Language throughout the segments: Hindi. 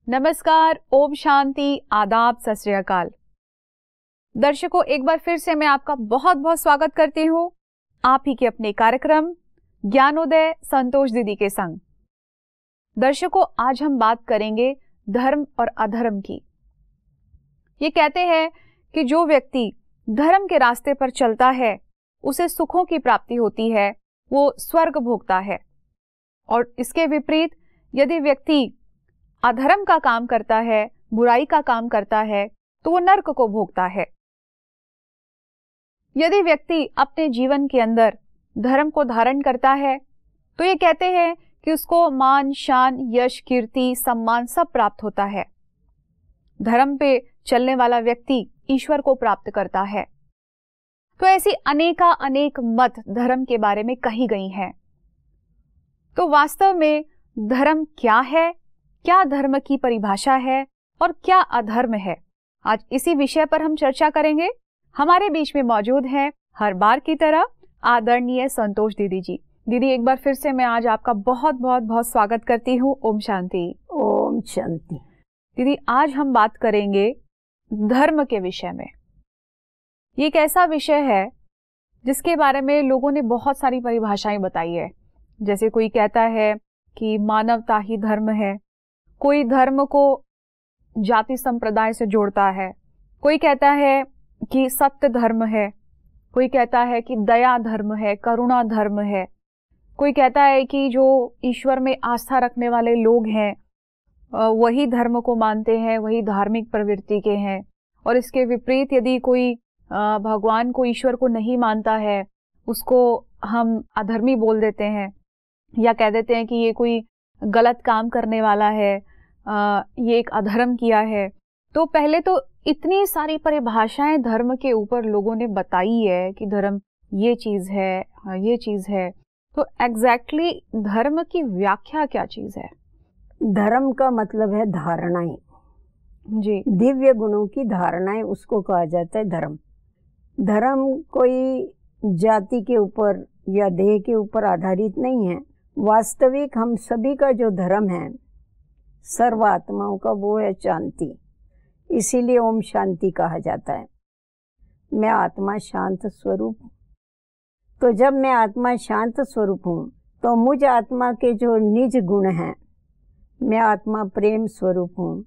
नमस्कार, ओम शांति, आदाब, सत श्री अकाल। दर्शकों, एक बार फिर से मैं आपका बहुत बहुत स्वागत करती हूँ आप ही के अपने कार्यक्रम ज्ञानोदय संतोष दीदी के संग। दर्शकों, आज हम बात करेंगे धर्म और अधर्म की। ये कहते हैं कि जो व्यक्ति धर्म के रास्ते पर चलता है उसे सुखों की प्राप्ति होती है, वो स्वर्ग भोगता है। और इसके विपरीत यदि व्यक्ति अधर्म का काम करता है, बुराई का काम करता है, तो वो नरक को भोगता है। यदि व्यक्ति अपने जीवन के अंदर धर्म को धारण करता है तो ये कहते हैं कि उसको मान, शान, यश, कीर्ति, सम्मान सब प्राप्त होता है। धर्म पे चलने वाला व्यक्ति ईश्वर को प्राप्त करता है। तो ऐसी अनेक मत धर्म के बारे में कही गई हैं। तो वास्तव में धर्म क्या है, क्या धर्म की परिभाषा है और क्या अधर्म है, आज इसी विषय पर हम चर्चा करेंगे। हमारे बीच में मौजूद हैं हर बार की तरह आदरणीय संतोष दीदी जी। दीदी, एक बार फिर से मैं आज आपका बहुत बहुत बहुत स्वागत करती हूँ। ओम शांति। ओम शांति। दीदी, आज हम बात करेंगे धर्म के विषय में। ये एक ऐसा विषय है जिसके बारे में लोगों ने बहुत सारी परिभाषाएं बताई है। जैसे कोई कहता है कि मानवता ही धर्म है, कोई धर्म को जाति संप्रदाय से जोड़ता है, कोई कहता है कि सत्य धर्म है, कोई कहता है कि दया धर्म है, करुणा धर्म है, कोई कहता है कि जो ईश्वर में आस्था रखने वाले लोग हैं वही धर्म को मानते हैं, वही धार्मिक प्रवृत्ति के हैं। और इसके विपरीत यदि कोई भगवान को, ईश्वर को नहीं मानता है, उसको हम अधर्मी बोल देते हैं या कह देते हैं कि ये कोई गलत काम करने वाला है, ये एक अधर्म किया है। तो पहले तो इतनी सारी परिभाषाएं धर्म के ऊपर लोगों ने बताई है कि धर्म ये चीज है, ये चीज है। तो एग्जैक्टली धर्म की व्याख्या क्या चीज है? धर्म का मतलब है धारणाएं जी। दिव्य गुणों की धारणाएं, उसको कहा जाता है धर्म। धर्म कोई जाति के ऊपर या देह के ऊपर आधारित नहीं है। वास्तविक हम सभी का जो धर्म है सर्व आत्माओं का, वो है शांति। इसीलिए ओम शांति कहा जाता है। मैं आत्मा शांत स्वरूप हूँ। तो जब मैं आत्मा शांत स्वरूप हूँ तो मुझ आत्मा के जो निज गुण हैं, मैं आत्मा प्रेम स्वरूप हूँ,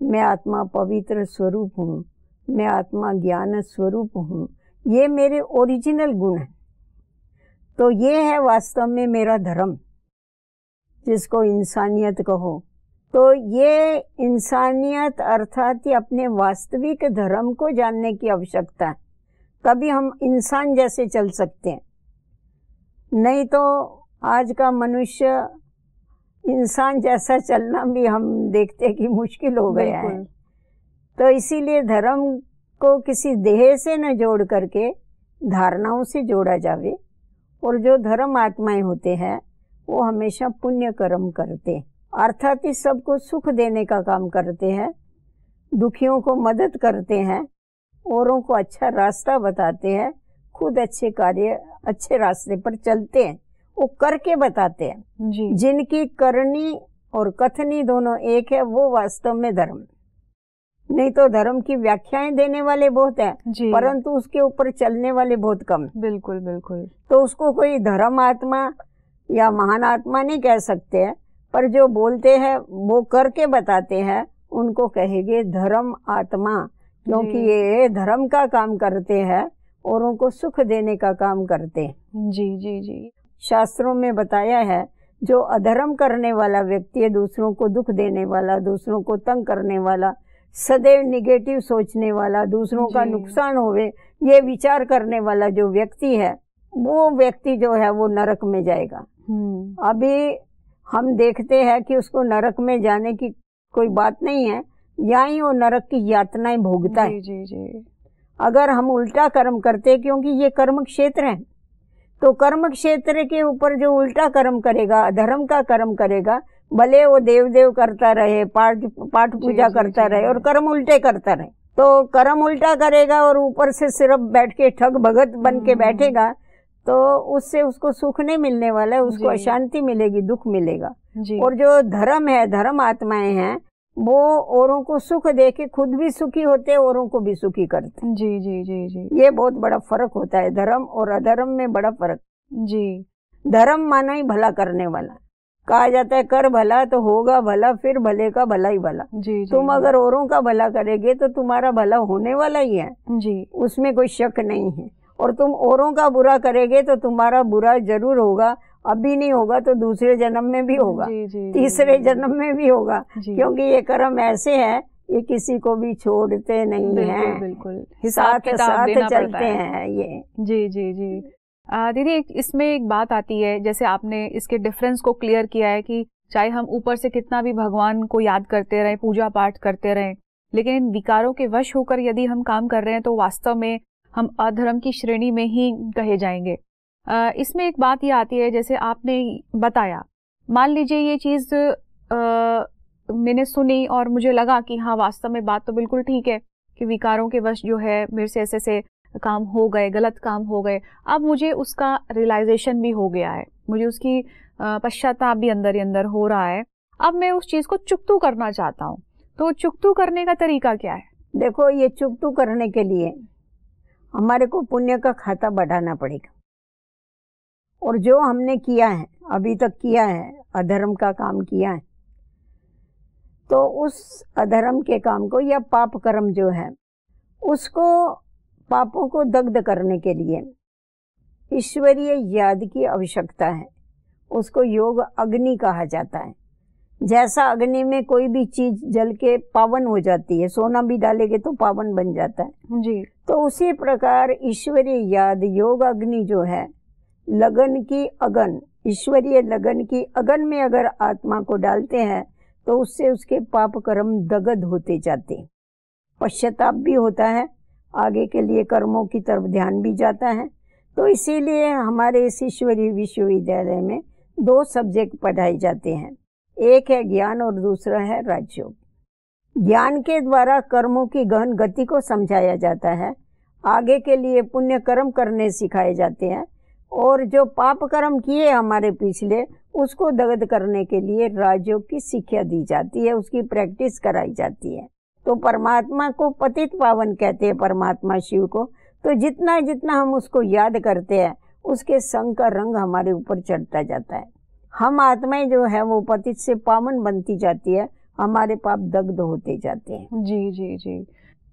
मैं आत्मा पवित्र स्वरूप हूँ, मैं आत्मा ज्ञान स्वरूप हूँ, ये मेरे ओरिजिनल गुण हैं। तो ये है वास्तव में मेरा धर्म, जिसको इंसानियत कहो। तो ये इंसानियत अर्थात ये अपने वास्तविक धर्म को जानने की आवश्यकता है, तभी हम इंसान जैसे चल सकते हैं। नहीं तो आज का मनुष्य इंसान जैसा चलना भी हम देखते हैं कि मुश्किल हो गया है। तो इसीलिए धर्म को किसी देह से न जोड़ करके धारणाओं से जोड़ा जावे। और जो धर्म आत्माएं होते हैं वो हमेशा पुण्य कर्म करते हैं, अर्थात इस सबको सुख देने का काम करते हैं, दुखियों को मदद करते हैं, औरों को अच्छा रास्ता बताते हैं, खुद अच्छे कार्य, अच्छे रास्ते पर चलते हैं, वो करके बताते हैं जी। जिनकी करनी और कथनी दोनों एक है, वो वास्तव में धर्म। नहीं तो धर्म की व्याख्याएं देने वाले बहुत हैं, परंतु उसके ऊपर चलने वाले बहुत कम। बिल्कुल बिल्कुल। तो उसको कोई धर्म आत्मा या महान आत्मा नहीं कह सकते हैं, पर जो बोलते हैं वो करके बताते हैं उनको कहेंगे धर्म आत्मा, क्योंकि ये धर्म का काम करते हैं, औरों को सुख देने का काम करते हैं। जी जी जी। शास्त्रों में बताया है जो अधर्म करने वाला व्यक्ति है, दूसरों को दुख देने वाला, दूसरों को तंग करने वाला, सदैव निगेटिव सोचने वाला, दूसरों का नुकसान होवे ये विचार करने वाला जो व्यक्ति है, वो व्यक्ति जो है वो नरक में जाएगा। अभी हम देखते हैं कि उसको नरक में जाने की कोई बात नहीं है, यहाँ ही वो नरक की यातनाएं भोगता है। जी जी। अगर हम उल्टा कर्म करते, क्योंकि ये कर्म क्षेत्र है, तो कर्म क्षेत्र के ऊपर जो उल्टा कर्म करेगा, अधर्म का कर्म करेगा, भले वो देव करता रहे, पाठ पूजा करता रहे और कर्म उल्टे करता रहे, तो कर्म उल्टा करेगा और ऊपर से सिर्फ बैठ के ठग भगत बन के बैठेगा, तो उससे उसको सुख नहीं मिलने वाला है, उसको अशांति मिलेगी, दुख मिलेगा। और जो धर्म है, धर्म आत्माएं हैं, वो औरों को सुख दे के खुद भी सुखी होते, औरों को भी सुखी करते। जी जी जी जी। ये बहुत बड़ा फर्क होता है, धर्म और अधर्म में बड़ा फर्क। जी। धर्म माना ही भला करने वाला, कहा जाता है कर भला तो होगा भला, फिर भले का भला ही भला। जी जी। तुम अगर औरों का भला करेगे तो तुम्हारा भला होने वाला ही है जी, उसमें कोई शक नहीं है। और तुम औरों का बुरा करेगे तो तुम्हारा बुरा जरूर होगा, अभी नहीं होगा तो दूसरे जन्म में भी होगा, जी जी, तीसरे जन्म में भी होगा, क्योंकि ये कर्म ऐसे हैं ये किसी को भी छोड़ते नहीं हैं, बिल्कुल साथ साथ चलते हैं ये। जी जी जी। दीदी इसमें एक बात आती है, जैसे आपने इसके डिफरेंस को क्लियर किया है कि चाहे हम ऊपर से कितना भी भगवान को याद करते रहें, पूजा पाठ करते रहें, लेकिन इन विकारों के वश होकर यदि हम काम कर रहे हैं तो वास्तव में हम अधर्म की श्रेणी में ही कहे जाएंगे। इसमें एक बात ये आती है, जैसे आपने बताया, मान लीजिए ये चीज़ मैंने सुनी और मुझे लगा कि हाँ वास्तव में बात तो बिल्कुल ठीक है कि विकारों के वश जो है मेरे से ऐसे ऐसे काम हो गए, गलत काम हो गए। अब मुझे उसका रियलाइजेशन भी हो गया है, मुझे उसकी पश्चाताप भी अंदर ही अंदर हो रहा है। अब मैं उस चीज़ को चुकतू करना चाहता हूँ, तो चुकतू करने का तरीका क्या है? देखो, ये चुकतू करने के लिए हमारे को पुण्य का खाता बढ़ाना पड़ेगा, और जो हमने किया है अभी तक किया है, अधर्म का काम किया है, तो उस अधर्म के काम को या पाप कर्म जो है उसको, पापों को दग्ध करने के लिए ईश्वरीय याद की आवश्यकता है। उसको योग अग्नि कहा जाता है। जैसा अग्नि में कोई भी चीज जल के पावन हो जाती है, सोना भी डालेंगे तो पावन बन जाता है जी, तो उसी प्रकार ईश्वरीय याद योग अग्नि जो है, लगन की अगन, ईश्वरीय लगन की अगन में अगर आत्मा को डालते हैं तो उससे उसके पाप कर्म दग्ध होते जाते हैं, पश्चाताप भी होता है, आगे के लिए कर्मों की तरफ ध्यान भी जाता है। तो इसीलिए हमारे इस ईश्वरीय विश्वविद्यालय में 2 सब्जेक्ट पढ़ाए जाते हैं, एक है ज्ञान और दूसरा है राजयोग। ज्ञान के द्वारा कर्मों की गहन गति को समझाया जाता है, आगे के लिए पुण्य कर्म करने सिखाए जाते हैं, और जो पाप कर्म किए हमारे पिछले उसको दग्ध करने के लिए राजयोग की शिक्षा दी जाती है, उसकी प्रैक्टिस कराई जाती है। तो परमात्मा को पतित पावन कहते हैं, परमात्मा शिव को। तो जितना जितना हम उसको याद करते हैं उसके संग का रंग हमारे ऊपर चढ़ता जाता है, हम आत्माएं जो है वो पतित से पावन बनती जाती है, हमारे पाप दग्ध होते जाते हैं। जी जी जी।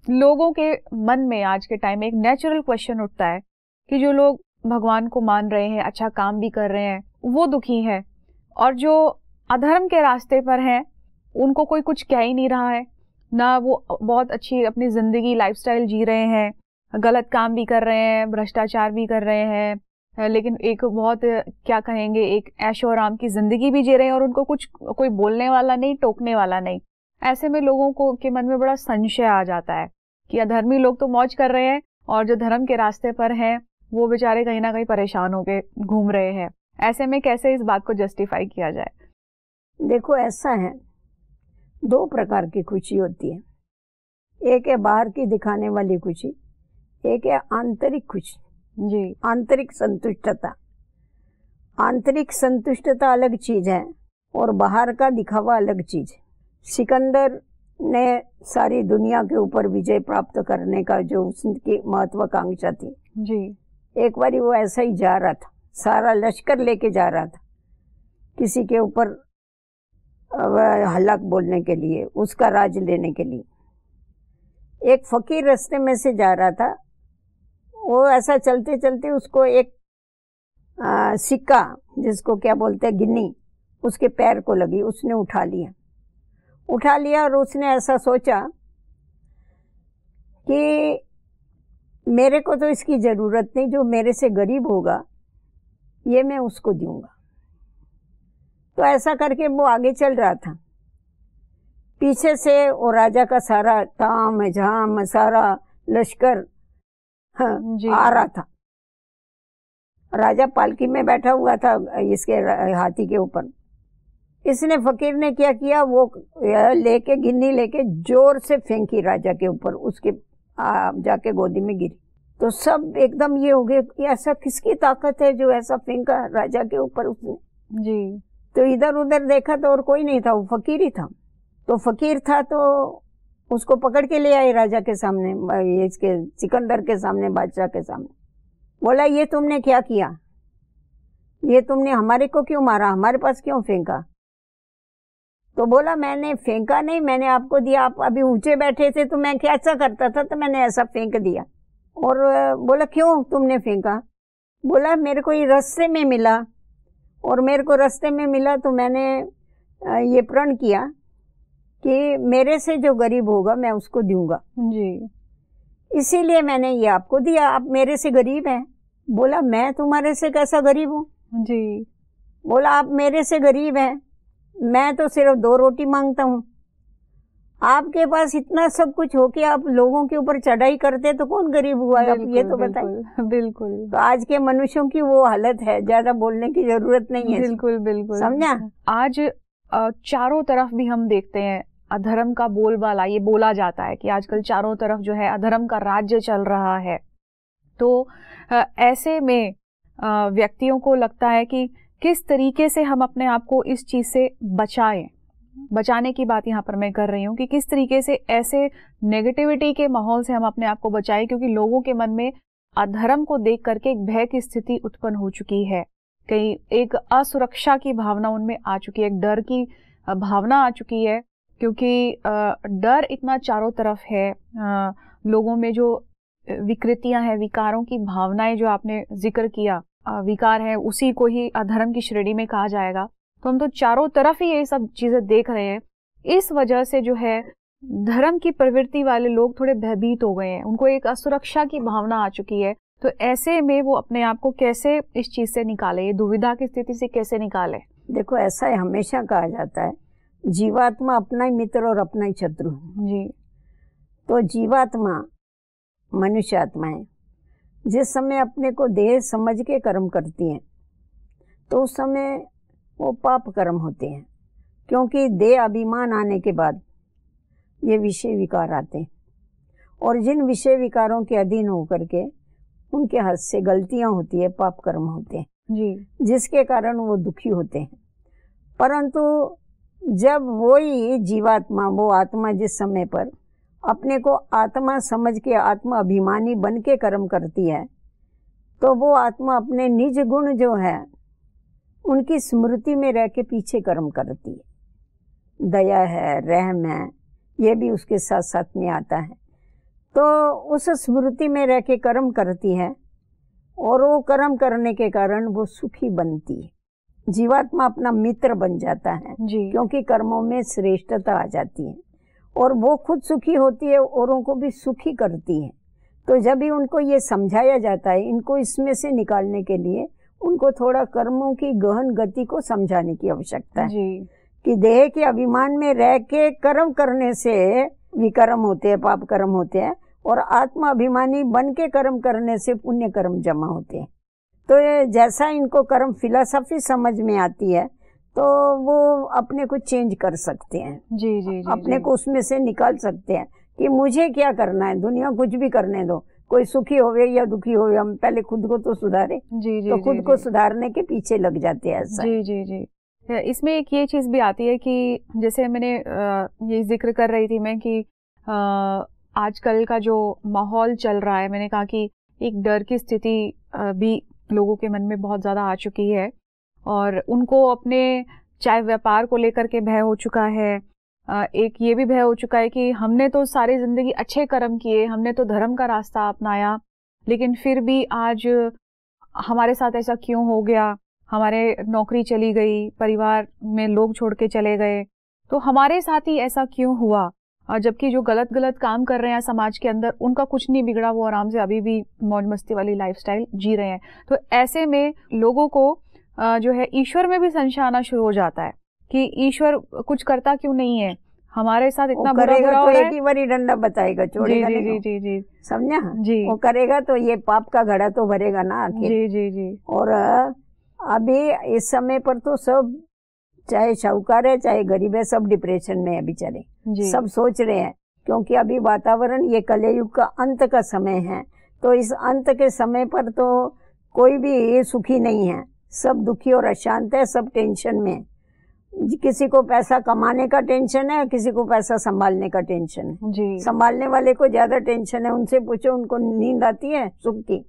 लोगों के मन में आज के टाइम में एक नेचुरल क्वेश्चन उठता है कि जो लोग भगवान को मान रहे हैं, अच्छा काम भी कर रहे हैं, वो दुखी है, और जो अधर्म के रास्ते पर हैं उनको कोई कुछ कह ही नहीं रहा है, ना वो बहुत अच्छी अपनी जिंदगी लाइफस्टाइल जी रहे हैं, गलत काम भी कर रहे हैं, भ्रष्टाचार भी कर रहे हैं, लेकिन एक बहुत क्या कहेंगे, एक ऐशो आराम की जिंदगी भी जी रहे हैं, और उनको कुछ कोई बोलने वाला नहीं, टोकने वाला नहीं। ऐसे में लोगों को के मन में बड़ा संशय आ जाता है कि अधर्मी लोग तो मौज कर रहे हैं और जो धर्म के रास्ते पर हैं वो बेचारे कहीं ना कहीं परेशान होके घूम रहे हैं। ऐसे में कैसे इस बात को जस्टिफाई किया जाए? देखो, ऐसा है, 2 प्रकार की खुशी होती है, एक है बाहर की दिखाने वाली खुशी, एक है आंतरिक खुशी। जी, आंतरिक संतुष्टता। आंतरिक संतुष्टता अलग चीज है और बाहर का दिखावा अलग चीज है। सिकंदर ने सारी दुनिया के ऊपर विजय प्राप्त करने का जो उसकी महत्वाकांक्षा थी जी, एक बार वो ऐसा ही जा रहा था, सारा लश्कर लेके जा रहा था किसी के ऊपर हल्ला बोलने के लिए, उसका राज लेने के लिए। एक फकीर रास्ते में से जा रहा था, वो ऐसा चलते चलते उसको एक सिक्का, जिसको क्या बोलते हैं गिन्नी, उसके पैर को लगी, उसने उठा लिया और उसने ऐसा सोचा कि मेरे को तो इसकी ज़रूरत नहीं, जो मेरे से गरीब होगा ये मैं उसको दूंगा। तो ऐसा करके वो आगे चल रहा था, पीछे से वो राजा का सारा ताम झाम, सारा लश्कर आ रहा था। राजा पालकी में बैठा हुआ था इसके हाथी के ऊपर। इसने फकीर ने क्या किया, वो लेके गिन्नी लेके जोर से फेंकी राजा के ऊपर, उसके जाके गोदी में गिरी। तो सब एकदम ये हो गए कि ऐसा किसकी ताकत है जो ऐसा फेंका राजा के ऊपर उसने। जी। तो इधर उधर देखा तो और कोई नहीं था, वो फकीर ही था। तो फकीर था तो उसको पकड़ के ले आए राजा के सामने, ये इसके सिकंदर के सामने, बादशाह के सामने। बोला ये तुमने क्या किया, ये तुमने हमारे को क्यों मारा, हमारे पास क्यों फेंका? तो बोला मैंने फेंका नहीं, मैंने आपको दिया, आप अभी ऊंचे बैठे थे तो मैं कैसा करता था तो मैंने ऐसा फेंक दिया। और बोला क्यों तुमने फेंका? बोला मेरे को ये रास्ते में मिला, और मेरे को रास्ते में मिला तो मैंने ये प्रण किया कि मेरे से जो गरीब होगा मैं उसको दूंगा जी, इसीलिए मैंने ये आपको दिया, आप मेरे से गरीब हैं। बोला मैं तुम्हारे से कैसा गरीब हूँ जी। बोला आप मेरे से गरीब हैं, मैं तो सिर्फ 2 रोटी मांगता हूँ, आपके पास इतना सब कुछ हो के आप लोगों के ऊपर चढ़ाई करते तो कौन गरीब हुआ है, आप ये तो बताइए। बिल्कुल। तो आज के मनुष्यों की वो हालत है, ज्यादा बोलने की जरूरत नहीं है। बिल्कुल बिल्कुल, समझा। आज चारों तरफ भी हम देखते हैं अधर्म का बोलबाला, ये बोला जाता है कि आजकल चारों तरफ जो है अधर्म का राज्य चल रहा है। तो ऐसे में व्यक्तियों को लगता है कि किस तरीके से हम अपने आप को इस चीज से बचाएं। बचाने की बात यहाँ पर मैं कर रही हूँ कि किस तरीके से ऐसे नेगेटिविटी के माहौल से हम अपने आप को बचाएं, क्योंकि लोगों के मन में अधर्म को देख करके एक भय की स्थिति उत्पन्न हो चुकी है, कहीं एक असुरक्षा की भावना उनमें आ चुकी है, एक डर की भावना आ चुकी है, क्योंकि डर इतना चारों तरफ है। लोगों में जो विकृतियां हैं, विकारों की भावनाएं जो आपने जिक्र किया, विकार है, उसी को ही अधर्म की श्रेणी में कहा जाएगा। तो हम तो चारों तरफ ही ये सब चीजें देख रहे हैं। इस वजह से जो है धर्म की प्रवृत्ति वाले लोग थोड़े भयभीत हो गए हैं, उनको एक असुरक्षा की भावना आ चुकी है। तो ऐसे में वो अपने आप को कैसे इस चीज से निकाले, ये दुविधा की स्थिति से कैसे निकाले? देखो ऐसा है, हमेशा कहा जाता है जीवात्मा अपना ही मित्र और अपना ही शत्रु जी। तो जीवात्मा मनुष्य आत्मा है, जिस समय अपने को देह समझ के कर्म करती हैं तो उस समय वो पाप कर्म होते हैं, क्योंकि देह अभिमान आने के बाद ये विषय विकार आते हैं, और जिन विषय विकारों के अधीन होकर के उनके हाथ से गलतियां होती है, पाप कर्म होते हैं जी, जिसके कारण वो दुखी होते हैं। परंतु जब वही जीवात्मा, वो आत्मा जिस समय पर अपने को आत्मा समझ के आत्मा अभिमानी बन के कर्म करती है, तो वो आत्मा अपने निज गुण जो है उनकी स्मृति में रह के पीछे कर्म करती है। दया है, रहम है, ये भी उसके साथ साथ में आता है। तो उस स्मृति में रह के कर्म करती है, और वो कर्म करने के कारण वो सुखी बनती है। जीवात्मा अपना मित्र बन जाता है जी। क्योंकि कर्मों में श्रेष्ठता आ जाती है, और वो खुद सुखी होती है, औरों को भी सुखी करती है। तो जब भी उनको ये समझाया जाता है, इनको इसमें से निकालने के लिए उनको थोड़ा कर्मों की गहन गति को समझाने की आवश्यकता है जी। कि देह के अभिमान में रह के कर्म करने से विकर्म होते हैं, पाप कर्म होते हैं, और आत्मा अभिमानी बन के कर्म करने से पुण्य कर्म जमा होते हैं। तो ये जैसा इनको कर्म फिलॉसफी समझ में आती है तो वो अपने को चेंज कर सकते हैं, जी जी जी, अपने जी। को उसमें से निकाल सकते हैं कि मुझे क्या करना है, दुनिया कुछ भी करने दो, कोई सुखी होवे या दुखी होवे, हम पहले खुद को तो सुधारे। जी जी, तो खुद जी, को जी। सुधारने के पीछे लग जाते हैं ऐसा। जी जी जी। इसमें एक ये चीज भी आती है कि जैसे मैंने ये जिक्र कर रही थी मैं कि आजकल का जो माहौल चल रहा है, मैंने कहा कि एक डर की स्थिति भी लोगों के मन में बहुत ज्यादा आ चुकी है, और उनको अपने चाहे व्यापार को लेकर के भय हो चुका है, एक ये भी भय हो चुका है कि हमने तो सारी जिंदगी अच्छे कर्म किए, हमने तो धर्म का रास्ता अपनाया, लेकिन फिर भी आज हमारे साथ ऐसा क्यों हो गया, हमारे नौकरी चली गई, परिवार में लोग छोड़ के चले गए, तो हमारे साथ ही ऐसा क्यों हुआ, और जबकि जो गलत गलत काम कर रहे हैं समाज के अंदर उनका कुछ नहीं बिगड़ा, वो आराम से अभी भी मौज मस्ती वाली लाइफस्टाइल जी रहे हैं। तो ऐसे में लोगों को जो है ईश्वर में भी संशय आना शुरू हो जाता है कि ईश्वर कुछ करता क्यों नहीं है, हमारे साथ इतना बुरा हो रहा है। एक ही बारी डंडा बताएगा, छोड़ेगा नहीं। जी जी जी, समझा जी। वो करेगा तो ये पाप का घड़ा तो भरेगा ना आखिर। जी जी जी। और अभी इस समय पर तो सब, चाहे शाहूकार है चाहे गरीब है, सब डिप्रेशन में है बेचारे, सब सोच रहे हैं, क्योंकि अभी वातावरण, ये कलयुग का अंत का समय है। तो इस अंत के समय पर तो कोई भी सुखी नहीं है, सब दुखी और अशांत है, सब टेंशन में। किसी को पैसा कमाने का टेंशन है, किसी को पैसा संभालने का टेंशन है। जी। संभालने वाले को ज्यादा टेंशन है, उनसे पूछो उनको नींद आती है सुख की,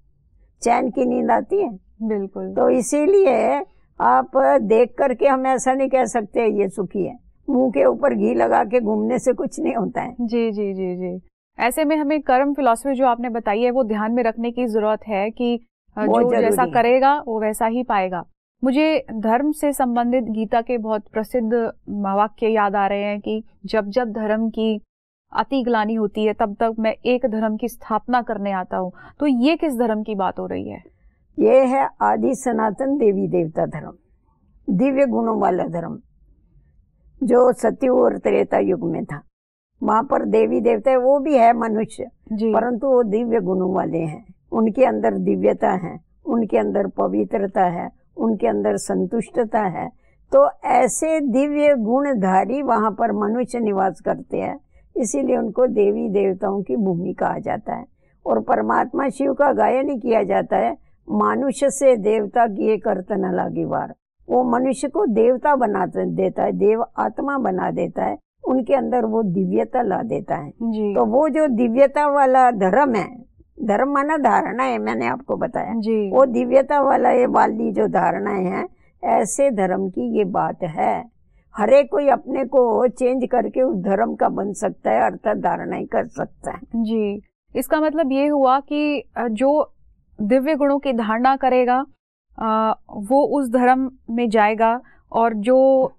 चैन की नींद आती है? बिल्कुल। तो इसीलिए आप देख करके हम ऐसा नहीं कह सकते ये सुखी है। मुंह के ऊपर घी लगा के घूमने से कुछ नहीं होता है। जी जी जी जी। ऐसे में हमें कर्म फिलॉसफी जो आपने बताई है वो ध्यान में रखने की जरूरत है कि जो जैसा करेगा वो वैसा ही पाएगा। मुझे धर्म से संबंधित गीता के बहुत प्रसिद्ध वाक्य याद आ रहे हैं कि जब जब धर्म की अति ग्लानि होती है तब तक मैं एक धर्म की स्थापना करने आता हूँ। तो ये किस धर्म की बात हो रही है? ये है आदि सनातन देवी देवता धर्म, दिव्य गुणों वाला धर्म, जो सतयुग और त्रेता युग में था। वहां पर देवी देवता वो भी है मनुष्य, परंतु वो दिव्य गुणों वाले हैं। उनके अंदर दिव्यता है, उनके अंदर पवित्रता है, उनके अंदर संतुष्टता है। तो ऐसे दिव्य गुणधारी वहां पर मनुष्य निवास करते हैं, इसीलिए उनको देवी देवताओं की भूमि कहा जाता है। और परमात्मा शिव का गायन ही किया जाता है, मनुष्य से देवता किए करत न लागी वार। वो मनुष्य को देवता बना देता है, देव आत्मा बना देता है, उनके अंदर वो दिव्यता ला देता है। तो वो जो दिव्यता वाला धर्म है, धर्म माना धारणा है, मैंने आपको बताया, वो दिव्यता वाला ये वाली जो धारणाएं हैं, ऐसे धर्म की ये बात है। हर एक कोई अपने को चेंज करके उस धर्म का बन सकता है, अर्थात धारणाएं कर सकता है। जी, इसका मतलब ये हुआ कि जो दिव्य गुणों की धारणा करेगा वो उस धर्म में जाएगा, और जो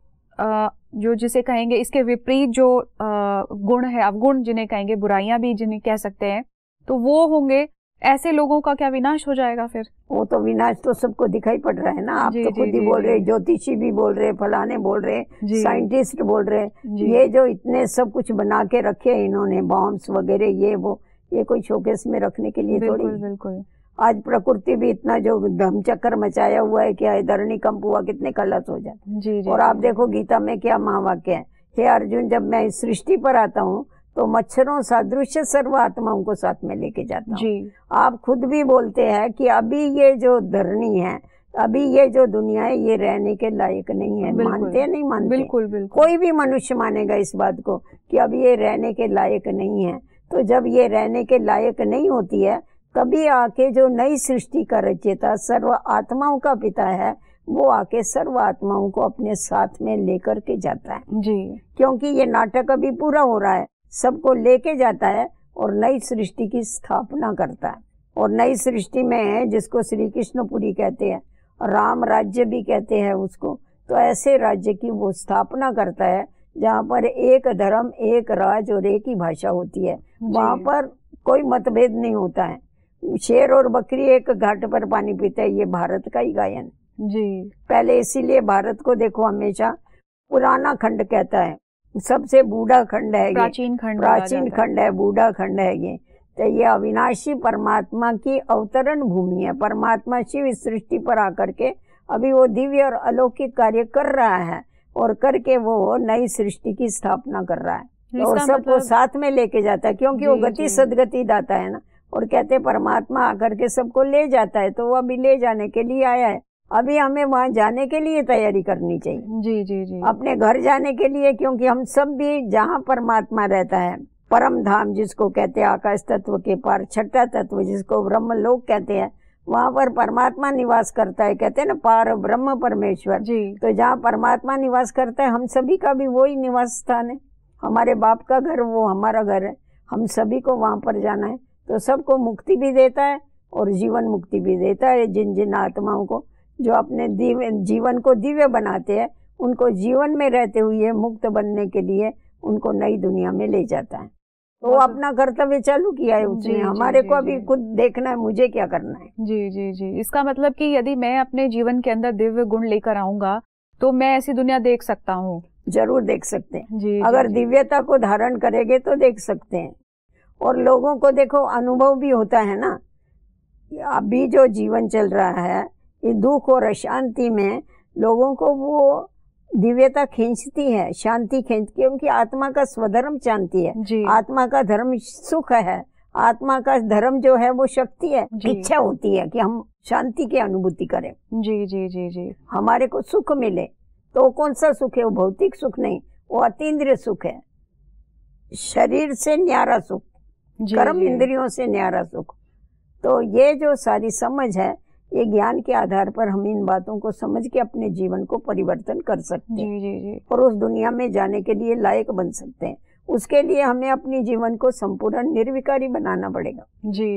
जिसे कहेंगे इसके विपरीत जो गुण है, अवगुण जिन्हें कहेंगे, बुराइयां भी जिन्हें कह सकते हैं, तो वो होंगे। ऐसे लोगों का क्या विनाश हो जाएगा फिर? वो तो विनाश तो सबको दिखाई पड़ रहा है ना। आप तो खुद ही बोल रहे, ज्योतिषी भी बोल रहे, फलाने बोल रहे, साइंटिस्ट बोल रहे, ये जो इतने सब कुछ बना के रखे इन्होंने, बॉम्ब्स वगैरह, ये वो, ये कोई शोकेस में रखने के लिए थोड़ी। बिल्कुल। आज प्रकृति भी इतना जो धमचक्कर मचाया हुआ है, क्या है, धरणी कंप हुआ, कितने कलश हो जाते। और आप देखो गीता में क्या महावाक्य है, हे अर्जुन, जब मैं इस सृष्टि पर आता हूँ तो मच्छरों सदृश सर्व आत्माओं को साथ में लेके जाता हूँ। आप खुद भी बोलते हैं कि अभी ये जो धरणी है, अभी ये जो दुनिया है, ये रहने के लायक नहीं है। मानते नहीं मानते? बिल्कुल। कोई भी मनुष्य मानेगा इस बात को कि अब ये रहने के लायक नहीं है। तो जब ये रहने के लायक नहीं होती है, तभी आके जो नई सृष्टि का रचयिता, सर्व आत्माओं का पिता है, वो आके सर्व आत्माओं को अपने साथ में लेकर के जाता है। जी, क्योंकि ये नाटक अभी पूरा हो रहा है, सबको लेके जाता है और नई सृष्टि की स्थापना करता है। और नई सृष्टि में, जिसको श्री कृष्णपुरी कहते हैं, राम राज्य भी कहते हैं उसको, तो ऐसे राज्य की वो स्थापना करता है जहाँ पर एक धर्म, एक राज और एक ही भाषा होती है। वहाँ पर कोई मतभेद नहीं होता है। शेर और बकरी एक घाट पर पानी पीते हैं, ये भारत का ही गायन। जी, पहले इसीलिए भारत को देखो हमेशा पुराना खंड कहता है, सबसे बूढ़ा खंड है, प्राचीन खंड है, बूढ़ा खंड है ये। तो ये अविनाशी परमात्मा की अवतरण भूमि है। परमात्मा शिव इस सृष्टि पर आकर के अभी वो दिव्य और अलौकिक कार्य कर रहा है, और करके वो नई सृष्टि की स्थापना कर रहा है, और सबको साथ में लेके जाता है, क्योंकि वो गति सदगति दाता है ना। और कहते परमात्मा आकर के सबको ले जाता है, तो वो अभी ले जाने के लिए आया है। अभी हमें वहां जाने के लिए तैयारी करनी चाहिए। जी, अपने घर जाने के लिए, क्योंकि हम सब भी जहाँ परमात्मा रहता है, परम धाम जिसको कहते हैं, आकाश तत्व के पार छठा तत्व जिसको ब्रह्म लोक कहते हैं, वहाँ पर परमात्मा निवास करता है। कहते हैं ना, पार ब्रह्म परमेश्वर। तो जहाँ परमात्मा निवास करता है, हम सभी का भी वही निवास स्थान है। हमारे बाप का घर वो हमारा घर है, हम सभी को वहाँ पर जाना है। तो सबको मुक्ति भी देता है और जीवन मुक्ति भी देता है। जिन जिन आत्माओं को जो अपने जीवन को दिव्य बनाते हैं, उनको जीवन में रहते हुए मुक्त बनने के लिए उनको नई दुनिया में ले जाता है। तो वो अपना कर्तव्य चालू किया है उसने। हमारे को अभी खुद देखना है, मुझे क्या करना है। जी। इसका मतलब कि यदि मैं अपने जीवन के अंदर दिव्य गुण लेकर आऊंगा तो मैं ऐसी दुनिया देख सकता हूँ। जरूर देख सकते हैं। अगर दिव्यता को धारण करेंगे तो देख सकते हैं। और लोगों को देखो अनुभव भी होता है ना। अभी जो जीवन चल रहा है, ये दुख और अशांति में लोगों को वो दिव्यता खींचती है, शांति खींचती है। उनकी आत्मा का स्वधर्म जानती है। आत्मा का धर्म सुख है, आत्मा का धर्म जो है वो शक्ति है। इच्छा होती है कि हम शांति की अनुभूति करें। जी। हमारे को सुख मिले, तो कौन सा सुख है? वो भौतिक सुख नहीं, वो अतीन्द्रिय सुख है, शरीर से न्यारा सुख, कर्म इंद्रियों से न्यारा सुख। तो ये जो सारी समझ है, ये ज्ञान के आधार पर हम इन बातों को समझ के अपने जीवन को परिवर्तन कर सकते हैं और उस दुनिया में जाने के लिए लायक बन सकते हैं। उसके लिए हमें अपने जीवन को संपूर्ण निर्विकारी बनाना पड़ेगा।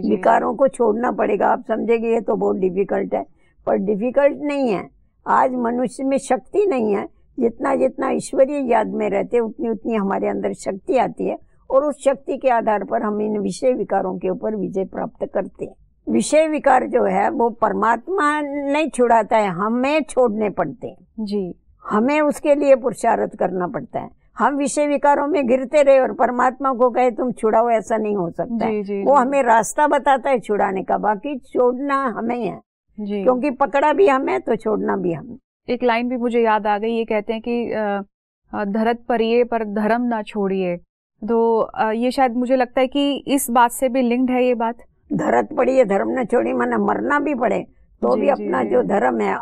विकारों को छोड़ना पड़ेगा। आप समझेंगे ये तो बहुत डिफिकल्ट है, पर डिफिकल्ट नहीं है। आज मनुष्य में शक्ति नहीं है, जितना जितना ईश्वरीय याद में रहते उतनी उतनी हमारे अंदर शक्ति आती है और उस शक्ति के आधार पर हम इन विषय विकारों के ऊपर विजय प्राप्त करते हैं। विषय विकार जो है वो परमात्मा नहीं छुड़ाता है, हमें छोड़ने पड़ते हैं जी। हमें उसके लिए पुरुषार्थ करना पड़ता है। हम विषय विकारों में गिरते रहे और परमात्मा को कहे तुम छुड़ाओ, ऐसा नहीं हो सकता है। वो हमें रास्ता बताता है छुड़ाने का, बाकी छोड़ना हमें है जी। क्योंकि पकड़ा भी हमें तो छोड़ना भी हमें। एक लाइन भी मुझे याद आ गई, ये कहते हैं कि धरत परिये पर धर्म ना छोड़िए। तो ये शायद मुझे लगता है कि इस बात से भी लिंक्ड है ये बात। धरत पड़ी है धर्म न छोड़ी, माने मरना भी पड़े तो भी अपना जो धर्म है,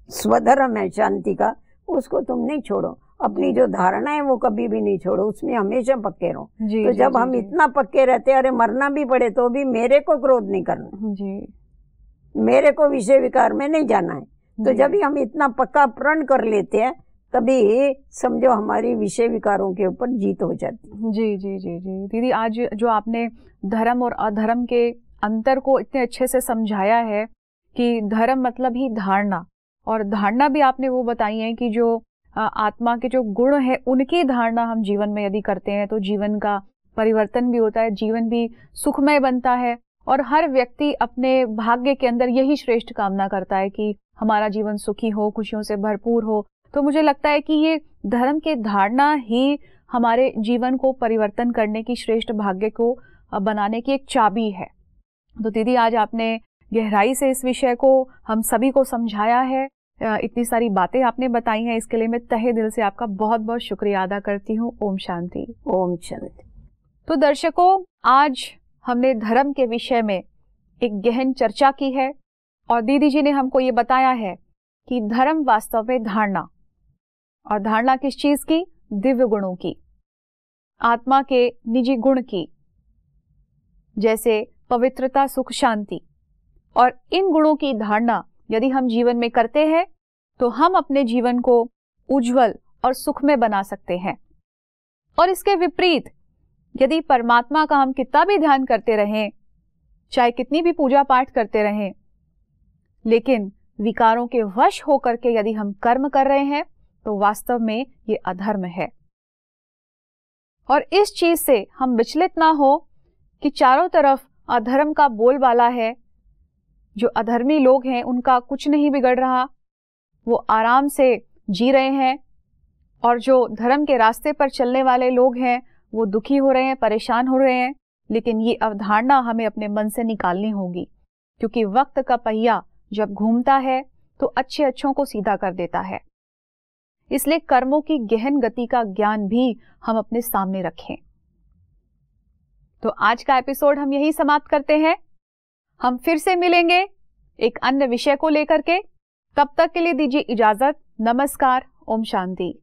स्वधर्म है शांति का, उसको तुम नहीं छोड़ो। अपनी जो धारणा है वो कभी भी नहीं छोड़ो, उसमें हमेशा पक्के रहो। तो जब हम इतना पक्के रहते हैं, अरे मरना भी पड़े तो भी मेरे को क्रोध नहीं करना जी, मेरे को विषय विकार में नहीं जाना है। तो जब हम इतना पक्का प्रण कर लेते हैं, तभी समझो हमारी विषय विकारों के ऊपर जीत हो जाती है। जी जी जी जी दीदी, आज जो आपने धर्म और अधर्म के अंतर को इतने अच्छे से समझाया है कि धर्म मतलब ही धारणा, और धारणा भी आपने वो बताई है कि जो आत्मा के जो गुण है उनकी धारणा हम जीवन में यदि करते हैं तो जीवन का परिवर्तन भी होता है, जीवन भी सुखमय बनता है। और हर व्यक्ति अपने भाग्य के अंदर यही श्रेष्ठ कामना करता है कि हमारा जीवन सुखी हो, खुशियों से भरपूर हो। तो मुझे लगता है कि ये धर्म के धारणा ही हमारे जीवन को परिवर्तन करने की, श्रेष्ठ भाग्य को बनाने की एक चाबी है। तो दीदी, आज आपने गहराई से इस विषय को हम सभी को समझाया है, इतनी सारी बातें आपने बताई हैं, इसके लिए मैं तहे दिल से आपका बहुत बहुत शुक्रिया अदा करती हूँ। ओम शांति। ओम शांति। तो दर्शकों, आज हमने धर्म के विषय में एक गहन चर्चा की है और दीदी जी ने हमको ये बताया है कि धर्म वास्तव में धारणा, और धारणा किस चीज की? दिव्य गुणों की, आत्मा के निजी गुण की, जैसे पवित्रता, सुख, शांति। और इन गुणों की धारणा यदि हम जीवन में करते हैं तो हम अपने जीवन को उज्जवल और सुखमय बना सकते हैं। और इसके विपरीत यदि परमात्मा का हम कितना भी ध्यान करते रहें, चाहे कितनी भी पूजा पाठ करते रहें, लेकिन विकारों के वश होकर के यदि हम कर्म कर रहे हैं तो वास्तव में ये अधर्म है। और इस चीज से हम विचलित ना हो कि चारों तरफ अधर्म का बोलबाला है, जो अधर्मी लोग हैं उनका कुछ नहीं बिगड़ रहा, वो आराम से जी रहे हैं, और जो धर्म के रास्ते पर चलने वाले लोग हैं वो दुखी हो रहे हैं, परेशान हो रहे हैं। लेकिन ये अवधारणा हमें अपने मन से निकालनी होगी, क्योंकि वक्त का पहिया जब घूमता है तो अच्छे अच्छों को सीधा कर देता है। इसलिए कर्मों की गहन गति का ज्ञान भी हम अपने सामने रखें। तो आज का एपिसोड हम यही समाप्त करते हैं। हम फिर से मिलेंगे एक अन्य विषय को लेकर के। तब तक के लिए दीजिए इजाजत। नमस्कार। ओम शांति।